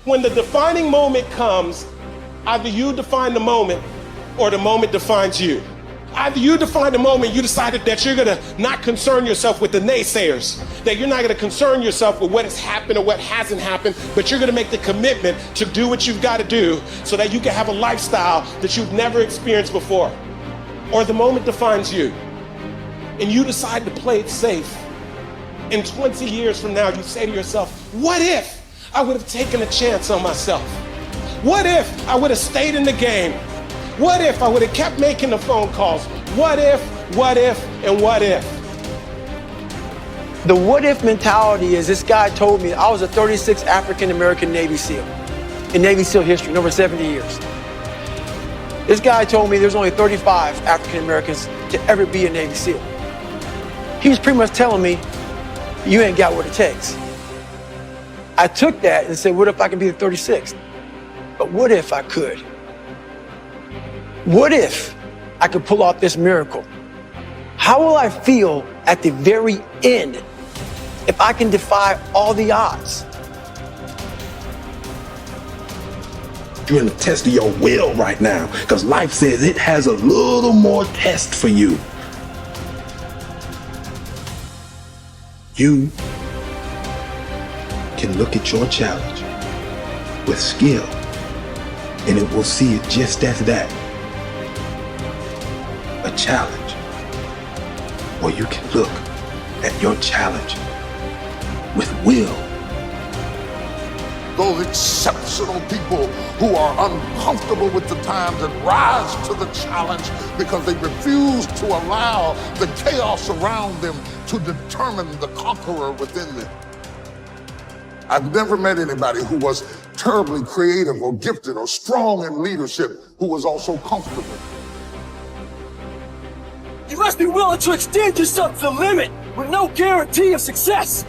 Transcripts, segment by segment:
When the defining moment comes, either you define the moment or the moment defines you. Either you define the moment, you decided that you're gonna not concern yourself with the naysayers, that you're not gonna concern yourself with what has happened or what hasn't happened, but you're gonna make the commitment to do what you've gotta do so that you can have a lifestyle that you've never experienced before. Or the moment defines you, and you decide to play it safe. And 20 years from now, you say to yourself, what if I would have taken a chance on myself? What if I would have stayed in the game? What if I would have kept making the phone calls? What if, and what if? The what if mentality is, this guy told me I was a 36th African-American Navy SEAL in Navy SEAL history in over 70 years. This guy told me there's only 35 African-Americans to ever be a Navy SEAL. He was pretty much telling me, you ain't got what it takes. I took that and said, what if I can be the 36th? But what if I could? What if I could pull off this miracle? How will I feel at the very end if I can defy all the odds? You're in the test of your will right now, because life says it has a little more test for you. You can look at your challenge with skill, and it will see it just as that, a challenge. Or you can look at your challenge with will. Those exceptional people who are uncomfortable with the times and rise to the challenge because they refuse to allow the chaos around them to determine the conqueror within them. I've never met anybody who was terribly creative or gifted or strong in leadership who was also comfortable. You must be willing to extend yourself to the limit with no guarantee of success.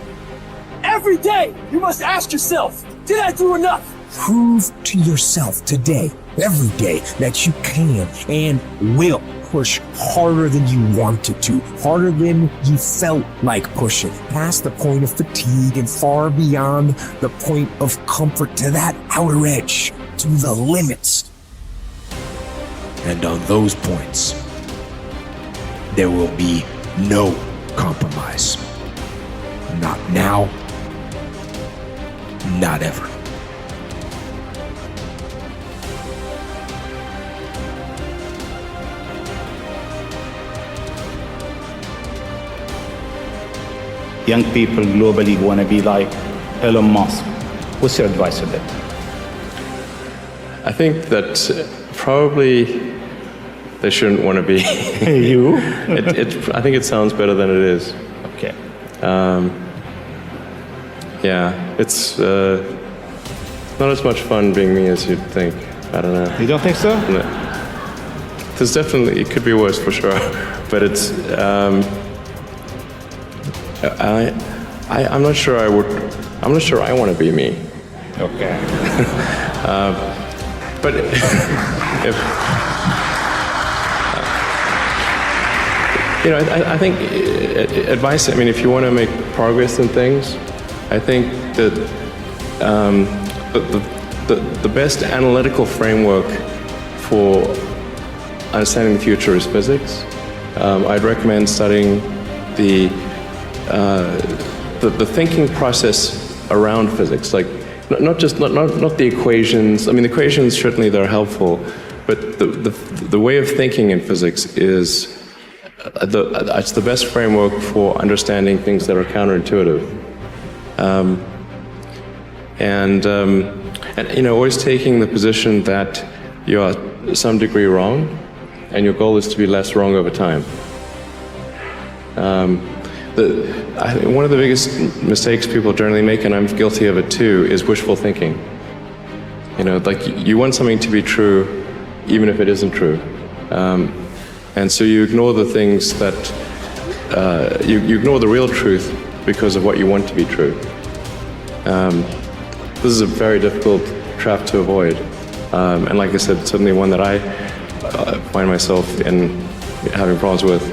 Every day, you must ask yourself, did I do enough? Prove to yourself today, every day, that you can and will push harder than you wanted to, harder than you felt like pushing, past the point of fatigue and far beyond the point of comfort, to that outer edge, to the limits. And on those points, there will be no compromise. Not now, not ever. Young people globally want to be like Elon Musk. What's your advice on that? I think that probably they shouldn't want to be. You? I think it sounds better than it is. Okay. Yeah, it's not as much fun being me as you'd think. I don't know. You don't think so? No. There's definitely, it could be worse for sure, but it's, I'm not sure I'm not sure I want to be me. Okay. But if, you know, I think advice, I mean, if you want to make progress in things, I think that the best analytical framework for understanding the future is physics. I'd recommend studying the thinking process around physics, like not the equations. I mean, the equations certainly they're helpful, but the way of thinking in physics is it's the best framework for understanding things that are counterintuitive. And you know, always taking the position that you are to some degree wrong, and your goal is to be less wrong over time. I think one of the biggest mistakes people generally make, and I'm guilty of it too, is wishful thinking. You know, like you want something to be true, even if it isn't true. And so you ignore the things that, you ignore the real truth because of what you want to be true. This is a very difficult trap to avoid. And like I said, certainly one that I find myself in having problems with.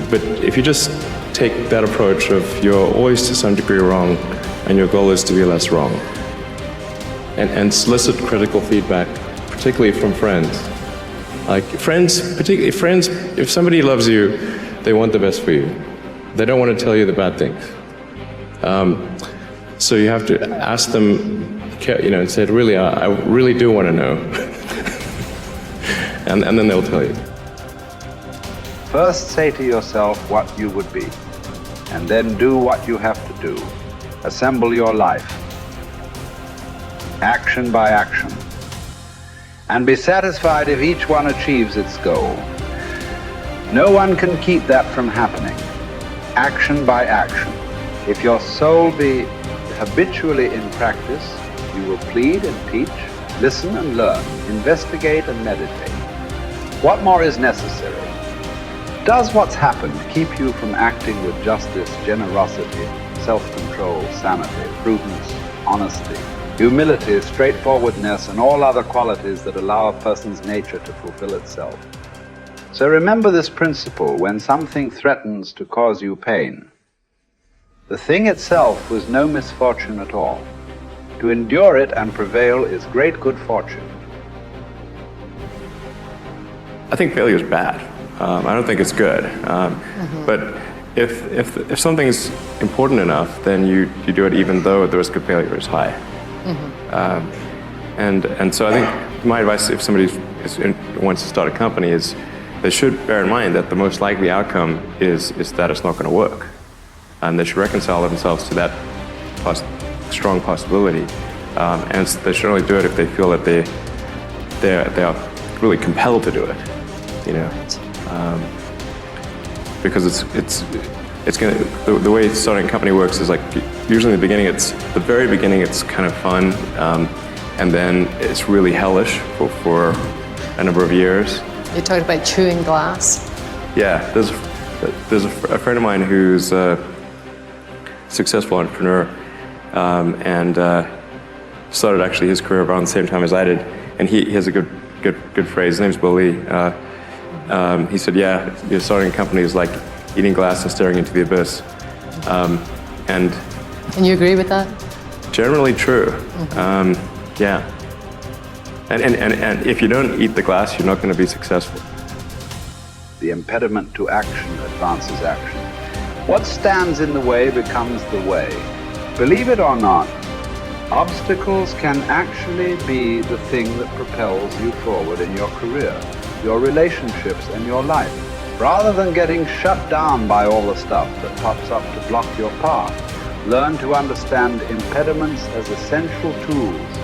But if you just take that approach of you're always to some degree wrong and your goal is to be less wrong, and solicit critical feedback, particularly from friends. Like friends, particularly friends, if somebody loves you, they want the best for you. They don't want to tell you the bad things. So you have to ask them, and say, really, I really do want to know. and then they'll tell you. First say to yourself what you would be, and then do what you have to do. Assemble your life, action by action, and be satisfied if each one achieves its goal. No one can keep that from happening. Action by action. If your soul be habitually in practice, you will plead and teach, listen and learn, investigate and meditate. What more is necessary? Does what's happened keep you from acting with justice, generosity, self-control, sanity, prudence, honesty, humility, straightforwardness, and all other qualities that allow a person's nature to fulfill itself? So remember this principle when something threatens to cause you pain. The thing itself was no misfortune at all. To endure it and prevail is great good fortune. I think failure is bad. I don't think it's good. But if something's important enough, then you do it even though the risk of failure is high. And so I think my advice if somebody wants to start a company is they should bear in mind that the most likely outcome is that it's not going to work. And they should reconcile themselves to that strong possibility. And they should only do it if they feel that they are really compelled to do it. Because it's going to, the way starting a company works is like usually in the very beginning it's kind of fun, and then it's really hellish for a number of years. You talked about chewing glass. Yeah, there's a friend of mine who's a successful entrepreneur, and started actually his career around the same time as I did, and he has a good phrase. His name's Bilyeu. He said, "Yeah, starting a company is like eating glass and staring into the abyss," and you agree with that? Generally true. Yeah. And if you don't eat the glass, you're not going to be successful. The impediment to action advances action. What stands in the way becomes the way. Believe it or not, obstacles can actually be the thing that propels you forward in your career, your relationships, and your life. Rather than getting shut down by all the stuff that pops up to block your path, learn to understand impediments as essential tools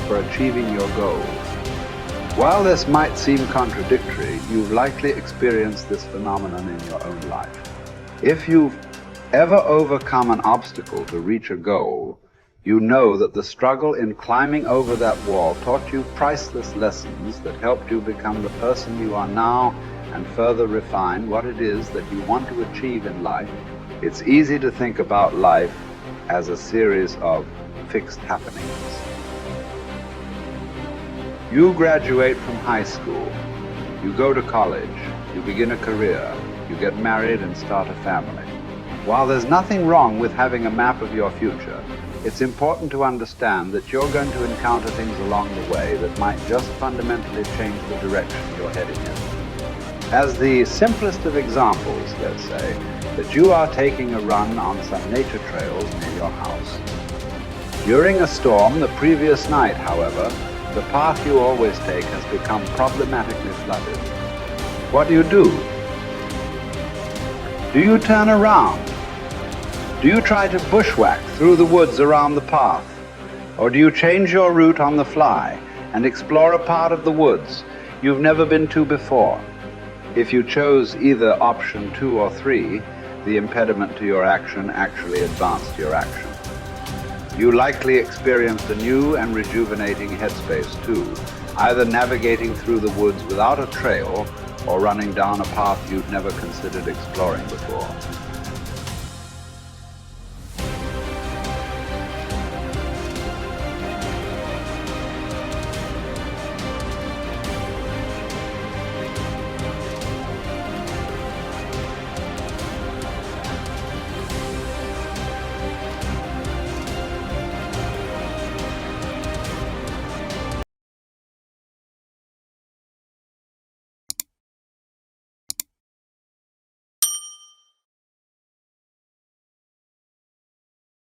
for achieving your goals. While this might seem contradictory, you've likely experienced this phenomenon in your own life. If you've ever overcome an obstacle to reach a goal, you know that the struggle in climbing over that wall taught you priceless lessons that helped you become the person you are now and further refine what it is that you want to achieve in life. It's easy to think about life as a series of fixed happenings. You graduate from high school, you go to college, you begin a career, you get married and start a family. While there's nothing wrong with having a map of your future, it's important to understand that you're going to encounter things along the way that might just fundamentally change the direction you're heading in. As the simplest of examples, let's say, that you are taking a run on some nature trails near your house. During a storm the previous night, however, the path you always take has become problematically flooded. What do? Do you turn around? Do you try to bushwhack through the woods around the path? Or do you change your route on the fly and explore a part of the woods you've never been to before? If you chose either option 2 or 3, the impediment to your action actually advanced your action. You likely experienced a new and rejuvenating headspace too, either navigating through the woods without a trail or running down a path you'd never considered exploring before.